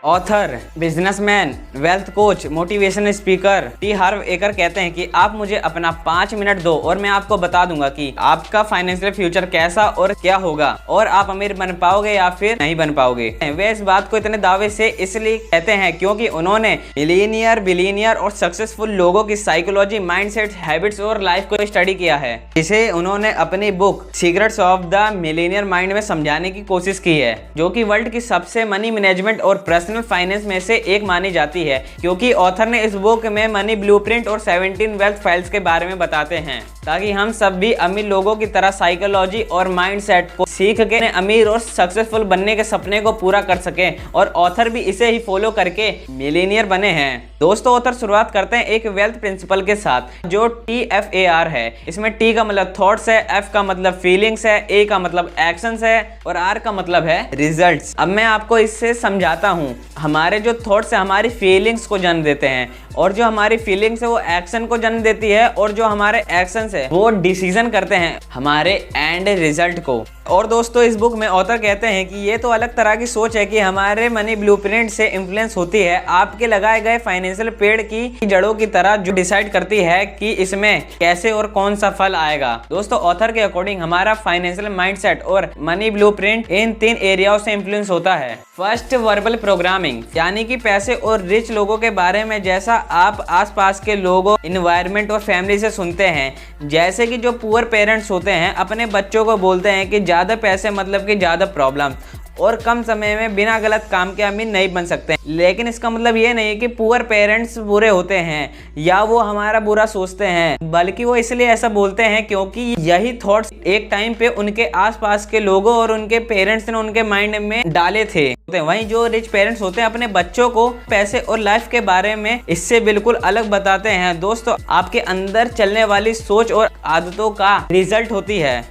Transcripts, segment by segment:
Author, businessman, wealth coach, motivational speaker T Harv Eker कहते हैं कि आप मुझे अपना 5 मिनट दो और मैं आपको बता दूंगा कि आपका फाइनेंशियल फ्यूचर कैसा और क्या होगा और आप अमीर बन पाओगे या फिर नहीं बन पाओगे। वे इस बात को इतने दावे से इसलिए कहते हैं क्योंकि उन्होंने मिलियनियर, बिलियनियर और सक्सेसफुल लोगों की साइकोलॉजी, माइंडसेट, हैबिट्स और लाइफ को स्टडी किया है, जिसे उन्होंने अपनी book secrets of the millionaire mind में समझाने की कोशिश की है, जो कि वर्ल्ड की सबसे मनी मैनेजमेंट और पर्सनल फाइनेंस में से एक मानी जाती है, क्योंकि ऑथर ने इस बुक में मनी ब्लूप्रिंट और 17 वेल्थ फाइल्स के बारे में बताते हैं, ताकि हम सब भी अमीर लोगों की तरह साइकोलॉजी और माइंडसेट को सीख के अमीर और सक्सेसफुल बनने के सपने को पूरा कर सकें। और ऑथर भी इसे ही फॉलो करके मिलियनियर बने हैं। दोस्तों, ऑथर शुरुआत करते हैं एक वेल्थ प्रिंसिपल के साथ, जो TFAR है। इसमें T का मतलब थॉट्स है, F का मतलब फीलिंग्स है, A का मतलब एक्शंस है और R का मतलब है रिजल्ट्स। अब मैं आपको इससे समझाता हूँ। हमारे जो थॉट्स है हमारी फीलिंग्स को जन्म देते हैं, और जो हमारी फीलिंग्स है वो एक्शन को जन्म देती है, और जो हमारे एक्शंस है वो डिसीजन करते हैं हमारे एंड रिजल्ट को। और दोस्तों, इस बुक में ऑथर कहते हैं कि ये तो अलग तरह की सोच है कि हमारे मनी ब्लूप्रिंट से इन्फ्लुएंस होती है आपके लगाए गए फाइनेंशियल पेड़ की जड़ों की तरह, जो डिसाइड करती है कि इसमें कैसे और कौन सा फल आएगा। दोस्तों, ऑथर के अकॉर्डिंग हमारा फाइनेंशियल माइंडसेट और मनी ब्लूप्रिंट इन 3 एरियाओं से इन्फ्लुएंस होता है। फर्स्ट, वर्बल प्रोग्रामिंग, यानी कि पैसे और रिच लोगों के बारे में जैसा आप आसपास के लोगों, इन्वायरमेंट और फैमिली से सुनते हैं। जैसे कि जो पुअर पेरेंट्स होते हैं अपने बच्चों को बोलते हैं कि ज़्यादा पैसे मतलब कि ज़्यादा प्रॉब्लम, और कम समय में बिना गलत काम के अमीर नहीं बन सकते। लेकिन इसका मतलब ये नहीं कि पुअर पेरेंट्स बुरे होते हैं या वो हमारा बुरा सोचते हैं, बल्कि वो इसलिए ऐसा बोलते हैं क्योंकि यही थॉट्स एक टाइम पे उनके आसपास के लोगों और उनके पेरेंट्स ने उनके माइंड में डाले थे। वहीं जो रिच पेरेंट्स होते हैं अपने बच्चों को पैसे और लाइफ के बारे में इससे बिल्कुल अलग बताते हैं। दोस्तों, आपके अंदर चलने वाली सोच और आदतों का रिजल्ट होती है।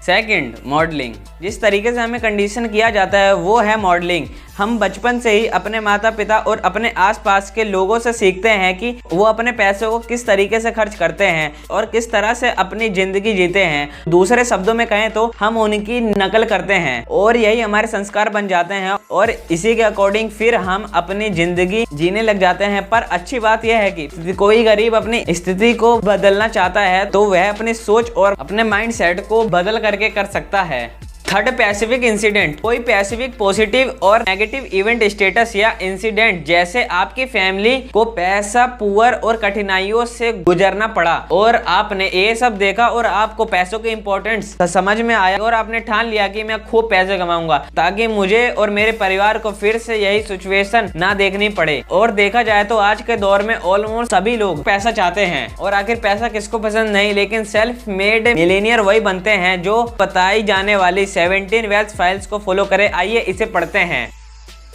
Second, modelling. जिस तरीके से हमें कंडीशन किया जाता है वो है मॉडलिंग। हम बचपन से ही अपने माता पिता और अपने आसपास के लोगों से सीखते हैं कि वो अपने पैसों को किस तरीके से खर्च करते हैं और किस तरह से अपनी जिंदगी जीते हैं। दूसरे शब्दों में कहें तो हम उनकी नकल करते हैं और यही हमारे संस्कार बन जाते हैं, और इसी के अकॉर्डिंग फिर हम अपनी जिंदगी जीने लग जाते हैं। पर अच्छी बात यह है कि कोई गरीब अपनी स्थिति को बदलना चाहता है तो वह अपनी सोच और अपने माइंड सेट को बदल करके कर सकता है। Third, Pacific incident. कोई पैसिफिक पॉजिटिव और नेगेटिव इवेंट, स्टेटस या इंसिडेंट, जैसे आपकी फैमिली को पैसा, पुअर और कठिनाइयों से गुजरना पड़ा और आपने ये सब देखा और आपको पैसों की इंपॉर्टेंस समझ में आया और आपने ठान लिया कि मैं खूब पैसे कमाऊंगा ताकि मुझे और मेरे परिवार को फिर से यही सिचुएशन ना देखनी पड़े। और देखा जाए तो आज के दौर में ऑलमोस्ट सभी लोग पैसा चाहते हैं, और आखिर पैसा किसको पसंद नहीं, लेकिन सेल्फ मेड मिलियनियर वही बनते हैं जो बताई जाने वाली 17 वेल्थ फाइल्स को फॉलो करें। आइए इसे पढ़ते हैं।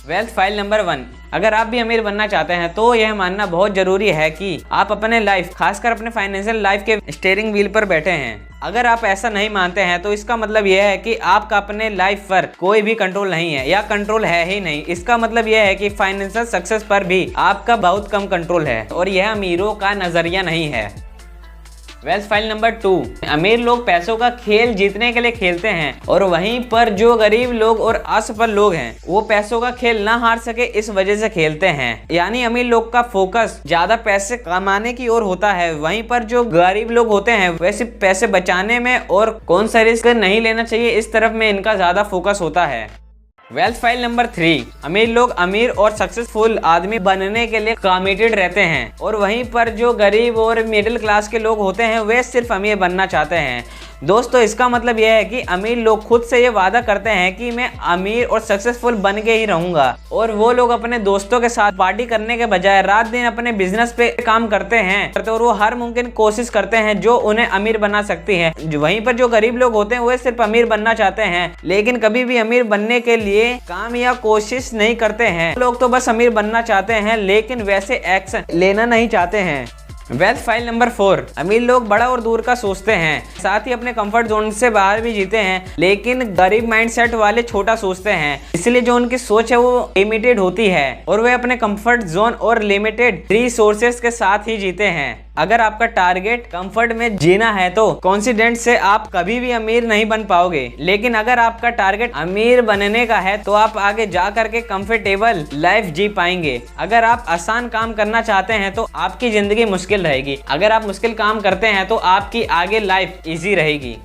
Wealth file number 1। अगर आप भी अमीर बनना चाहते हैं तो यह मानना बहुत जरूरी है कि आप अपने लाइफ, खासकर अपने फाइनेंशियल लाइफ के स्टीयरिंग व्हील पर बैठे हैं। अगर आप ऐसा नहीं मानते हैं तो इसका मतलब यह है कि आपका अपने लाइफ पर कोई भी कंट्रोल नहीं है या कंट्रोल है ही नहीं। इसका मतलब यह है कि फाइनेंशियल सक्सेस पर भी आपका बहुत कम कंट्रोल है, और यह अमीरों का नजरिया नहीं है। Wealth file number 2। अमीर लोग पैसों का खेल जीतने के लिए खेलते हैं, और वहीं पर जो गरीब लोग और असफल लोग हैं वो पैसों का खेल ना हार सके इस वजह से खेलते हैं। यानी अमीर लोग का फोकस ज्यादा पैसे कमाने की ओर होता है, वहीं पर जो गरीब लोग होते हैं वह सिर्फ पैसे बचाने में और कौन सा रिस्क नहीं लेना चाहिए इस तरफ में इनका ज्यादा फोकस होता है। Wealth file number 3। अमीर लोग अमीर और सक्सेसफुल आदमी बनने के लिए कमिटेड रहते हैं, और वहीं पर जो गरीब और मिडिल क्लास के लोग होते हैं वे सिर्फ अमीर बनना चाहते हैं। दोस्तों, इसका मतलब यह है कि अमीर लोग खुद से ये वादा करते हैं कि मैं अमीर और सक्सेसफुल बन के ही रहूंगा, और वो लोग अपने दोस्तों के साथ पार्टी करने के बजाय रात दिन अपने बिजनेस पे काम करते हैं, और वो हर मुमकिन कोशिश करते हैं जो उन्हें अमीर बना सकती है। वहीं पर जो गरीब लोग होते हैं वो सिर्फ अमीर बनना चाहते हैं, लेकिन कभी भी अमीर बनने के लिए काम या कोशिश नहीं करते हैं। लोग तो बस अमीर बनना चाहते हैं लेकिन वैसे एक्शन लेना नहीं चाहते हैं। वेल्थ फाइल नंबर 4, अमीर लोग बड़ा और दूर का सोचते हैं, साथ ही अपने कंफर्ट जोन से बाहर भी जीते हैं, लेकिन गरीब माइंडसेट वाले छोटा सोचते हैं, इसलिए जो उनकी सोच है वो लिमिटेड होती है और वे अपने कंफर्ट जोन और लिमिटेड रिसोर्सेज के साथ ही जीते हैं। अगर आपका टारगेट कंफर्ट में जीना है तो कॉन्फिडेंस से आप कभी भी अमीर नहीं बन पाओगे, लेकिन अगर आपका टारगेट अमीर बनने का है तो आप आगे जा करके कंफर्टेबल लाइफ जी पाएंगे। अगर आप आसान काम करना चाहते हैं तो आपकी जिंदगी मुश्किल रहेगी, अगर आप मुश्किल काम करते हैं तो आपकी आगे लाइफ इजी रहेगी।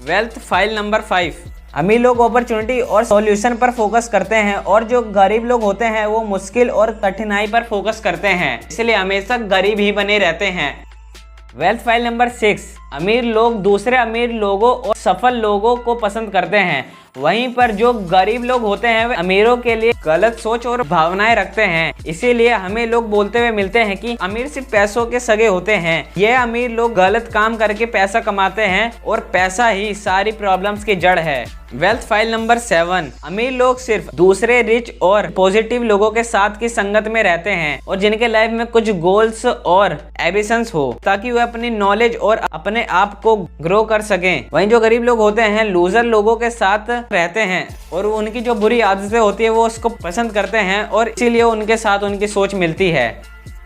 वेल्थ फाइल नंबर 5, अमीर लोग अपॉर्चुनिटी और सॉल्यूशन पर फोकस करते हैं और जो गरीब लोग होते हैं वो मुश्किल और कठिनाई पर फोकस करते हैं, इसलिए हमेशा गरीब ही बने रहते हैं। वेल्थ फाइल नंबर 6, अमीर लोग दूसरे अमीर लोगों और सफल लोगों को पसंद करते हैं, वहीं पर जो गरीब लोग होते हैं वे अमीरों के लिए गलत सोच और भावनाएं रखते हैं, इसीलिए हमें लोग बोलते हुए मिलते हैं कि अमीर सिर्फ पैसों के सगे होते हैं। ये अमीर लोग गलत काम करके पैसा कमाते हैं और पैसा ही सारी प्रॉब्लम्स की जड़ है। वेल्थ फाइल नंबर 7, अमीर लोग सिर्फ दूसरे रिच और पॉजिटिव लोगों के साथ की संगत में रहते हैं और जिनके लाइफ में कुछ गोल्स और एम्बिशंस हो ताकि वे अपनी नॉलेज और अपने आप को ग्रो कर सकें। वहीं जो गरीब लोग होते हैं लूजर लोगों के साथ रहते हैं और उनकी जो बुरी आदतें होती है वो उसको पसंद करते हैं और इसीलिए उनके साथ उनकी सोच मिलती है।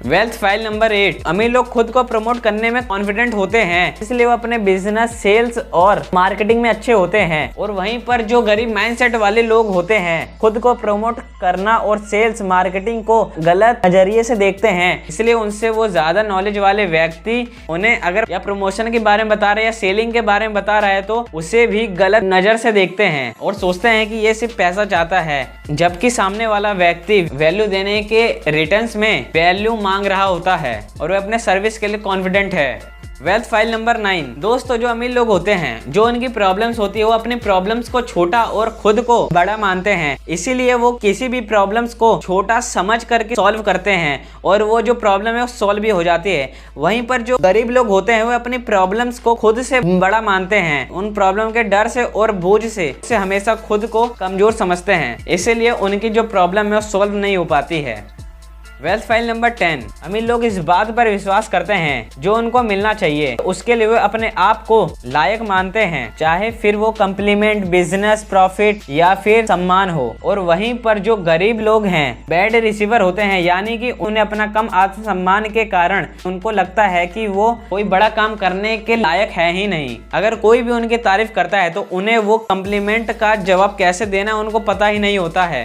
वेल्थ फाइल नंबर 8, अमीर लोग खुद को प्रमोट करने में कॉन्फिडेंट होते हैं, इसलिए वो अपने बिजनेस, सेल्स और मार्केटिंग में अच्छे होते हैं। और वहीं पर जो गरीब माइंडसेट वाले लोग होते हैं खुद को प्रमोट करना और सेल्स मार्केटिंग को गलत नजरिए से देखते हैं, इसलिए उनसे वो ज्यादा नॉलेज वाले व्यक्ति उन्हें अगर या प्रमोशन के बारे में बता रहे हैं या सेलिंग के बारे में बता रहा है तो उसे भी गलत नजर से देखते हैं और सोचते हैं कि ये सिर्फ पैसा चाहता है, जबकि सामने वाला व्यक्ति वैल्यू देने के रिटर्न्स में वैल्यू मांग रहा होता है और वे अपने सर्विस के लिए कॉन्फिडेंट है। वेल्थ फाइल नंबर 9, दोस्तों जो अमीर लोग होते हैं जो उनकी प्रॉब्लम्स होती है वो अपनी प्रॉब्लम्स को छोटा और खुद को बड़ा मानते हैं, इसीलिए वो किसी भी प्रॉब्लम्स को छोटा समझ करके सॉल्व करते हैं और वो जो प्रॉब्लम है वो सॉल्व भी हो जाती है। वहीं पर जो गरीब लोग होते हैं वो अपनी प्रॉब्लम्स को खुद से बड़ा मानते हैं, उन प्रॉब्लम के डर से और बोझ से हमेशा खुद को कमजोर समझते हैं, इसीलिए उनकी जो प्रॉब्लम है वो सॉल्व नहीं हो पाती है। वेल्थ फाइल नंबर 10, अमीर लोग इस बात पर विश्वास करते हैं जो उनको मिलना चाहिए, उसके लिए वे अपने आप को लायक मानते हैं, चाहे फिर वो कम्प्लीमेंट, बिजनेस, प्रॉफिट या फिर सम्मान हो। और वहीं पर जो गरीब लोग हैं बैड रिसीवर होते हैं, यानी कि उन्हें अपना कम आत्मसम्मान के कारण उनको लगता है कि वो कोई बड़ा काम करने के लायक है ही नहीं। अगर कोई भी उनकी तारीफ करता है तो उन्हें वो कम्प्लीमेंट का जवाब कैसे देना उनको पता ही नहीं होता है।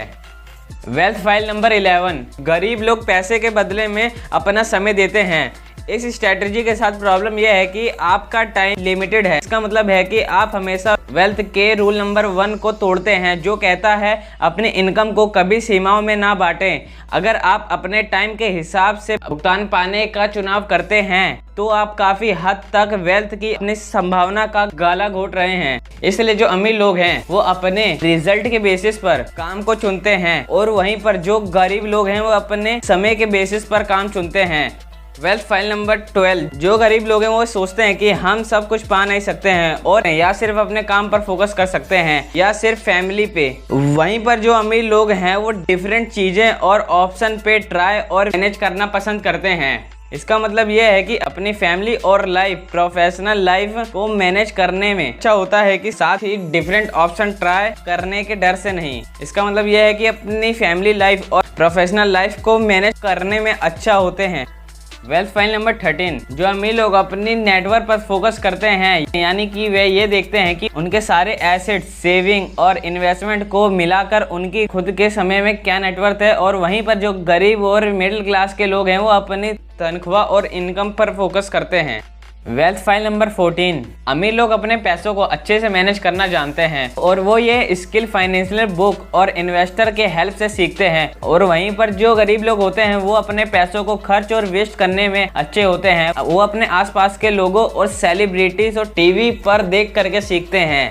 वेल्थ फाइल नंबर 11, गरीब लोग पैसे के बदले में अपना समय देते हैं। इस स्ट्रेटजी के साथ प्रॉब्लम यह है कि आपका टाइम लिमिटेड है, इसका मतलब है कि आप हमेशा वेल्थ के रूल नंबर 1 को तोड़ते हैं जो कहता है अपने इनकम को कभी सीमाओं में ना बांटें। अगर आप अपने टाइम के हिसाब से भुगतान पाने का चुनाव करते हैं तो आप काफी हद तक वेल्थ की अपनी संभावना का गाला घोट रहे हैं। इसलिए जो अमीर लोग हैं वो अपने रिजल्ट के बेसिस पर काम को चुनते हैं और वहीं पर जो गरीब लोग हैं वो अपने समय के बेसिस पर काम चुनते हैं। वेल्थ फाइल नंबर 12, जो गरीब लोग हैं वो सोचते हैं कि हम सब कुछ पा नहीं सकते हैं और या सिर्फ अपने काम पर फोकस कर सकते हैं या सिर्फ फैमिली पे। वहीं पर जो अमीर लोग हैं वो डिफरेंट चीजें और ऑप्शन पे ट्राई और मैनेज करना पसंद करते हैं। इसका मतलब यह है कि अपनी फैमिली और लाइफ, प्रोफेशनल लाइफ को मैनेज करने में अच्छा होता है कि साथ ही डिफरेंट ऑप्शन ट्राई करने के डर से नहीं। इसका मतलब यह है कि अपनी फैमिली लाइफ और प्रोफेशनल लाइफ को मैनेज करने में अच्छा होते हैं। वेल्थ फाइल नंबर 13, जो अमीर लोग अपनी नेटवर्क पर फोकस करते हैं, यानी कि वे ये देखते हैं कि उनके सारे एसेट, सेविंग और इन्वेस्टमेंट को मिलाकर उनकी खुद के समय में क्या नेटवर्थ है। और वहीं पर जो गरीब और मिडिल क्लास के लोग हैं वो अपनी तनख्वाह और इनकम पर फोकस करते हैं। वेल्थ फाइल नंबर 14, अमीर लोग अपने पैसों को अच्छे से मैनेज करना जानते हैं और वो ये स्किल फाइनेंशियल बुक और इन्वेस्टर के हेल्प से सीखते हैं। और वहीं पर जो गरीब लोग होते हैं वो अपने पैसों को खर्च और वेस्ट करने में अच्छे होते हैं, वो अपने आसपास के लोगों और सेलिब्रिटीज और टीवी पर देख करके सीखते हैं।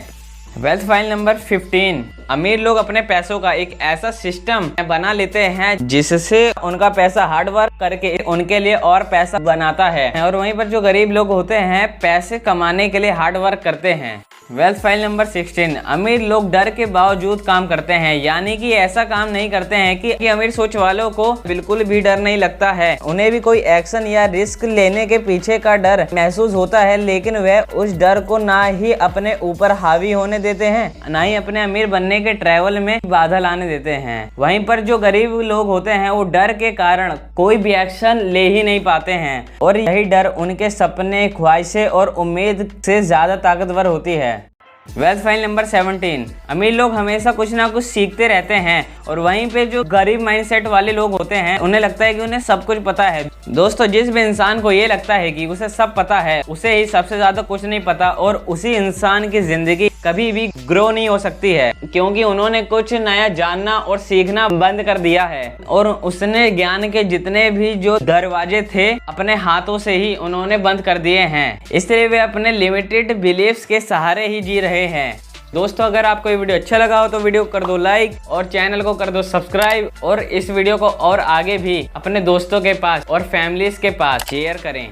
वेल्थ फाइल नंबर 15, अमीर लोग अपने पैसों का एक ऐसा सिस्टम बना लेते हैं जिससे उनका पैसा हार्ड वर्क करके उनके लिए और पैसा बनाता है, और वहीं पर जो गरीब लोग होते हैं पैसे कमाने के लिए हार्ड वर्क करते हैं। वेल्थ फाइल नंबर 16, अमीर लोग डर के बावजूद काम करते हैं, यानी कि ऐसा काम नहीं करते हैं कि अमीर सोच वालों को बिल्कुल भी डर नहीं लगता है। उन्हें भी कोई एक्शन या रिस्क लेने के पीछे का डर महसूस होता है, लेकिन वह उस डर को ना ही अपने ऊपर हावी होने देते हैं, ना ही अपने अमीर बनने के ट्रैवल में बाधा लाने देते हैं। वहीं पर जो गरीब लोग होते हैं वो डर के कारण कोई भी एक्शन ले ही नहीं पाते हैं, और यही डर उनके सपने, ख्वाहिशें और उम्मीद से ज्यादा ताकतवर होती है। वेल्थ फाइल नंबर 17, अमीर लोग हमेशा कुछ ना कुछ सीखते रहते हैं, और वहीं पे जो गरीब माइंडसेट वाले लोग होते हैं उन्हें लगता है कि उन्हें सब कुछ पता है। दोस्तों, जिस भी इंसान को ये लगता है कि उसे सब पता है, उसे ही सबसे ज्यादा कुछ नहीं पता, और उसी इंसान की जिंदगी कभी भी ग्रो नहीं हो सकती है, क्योंकि उन्होंने कुछ नया जानना और सीखना बंद कर दिया है, और उसने ज्ञान के जितने भी जो दरवाजे थे अपने हाथों से ही उन्होंने बंद कर दिए हैं। इसलिए वे अपने लिमिटेड बिलीफ्स के सहारे ही जी रहे हैं। दोस्तों, अगर आपको ये वीडियो अच्छा लगा हो तो वीडियो को कर दो लाइक और चैनल को कर दो सब्सक्राइब, और इस वीडियो को और आगे भी अपने दोस्तों के पास और फैमिलीज के पास शेयर करें।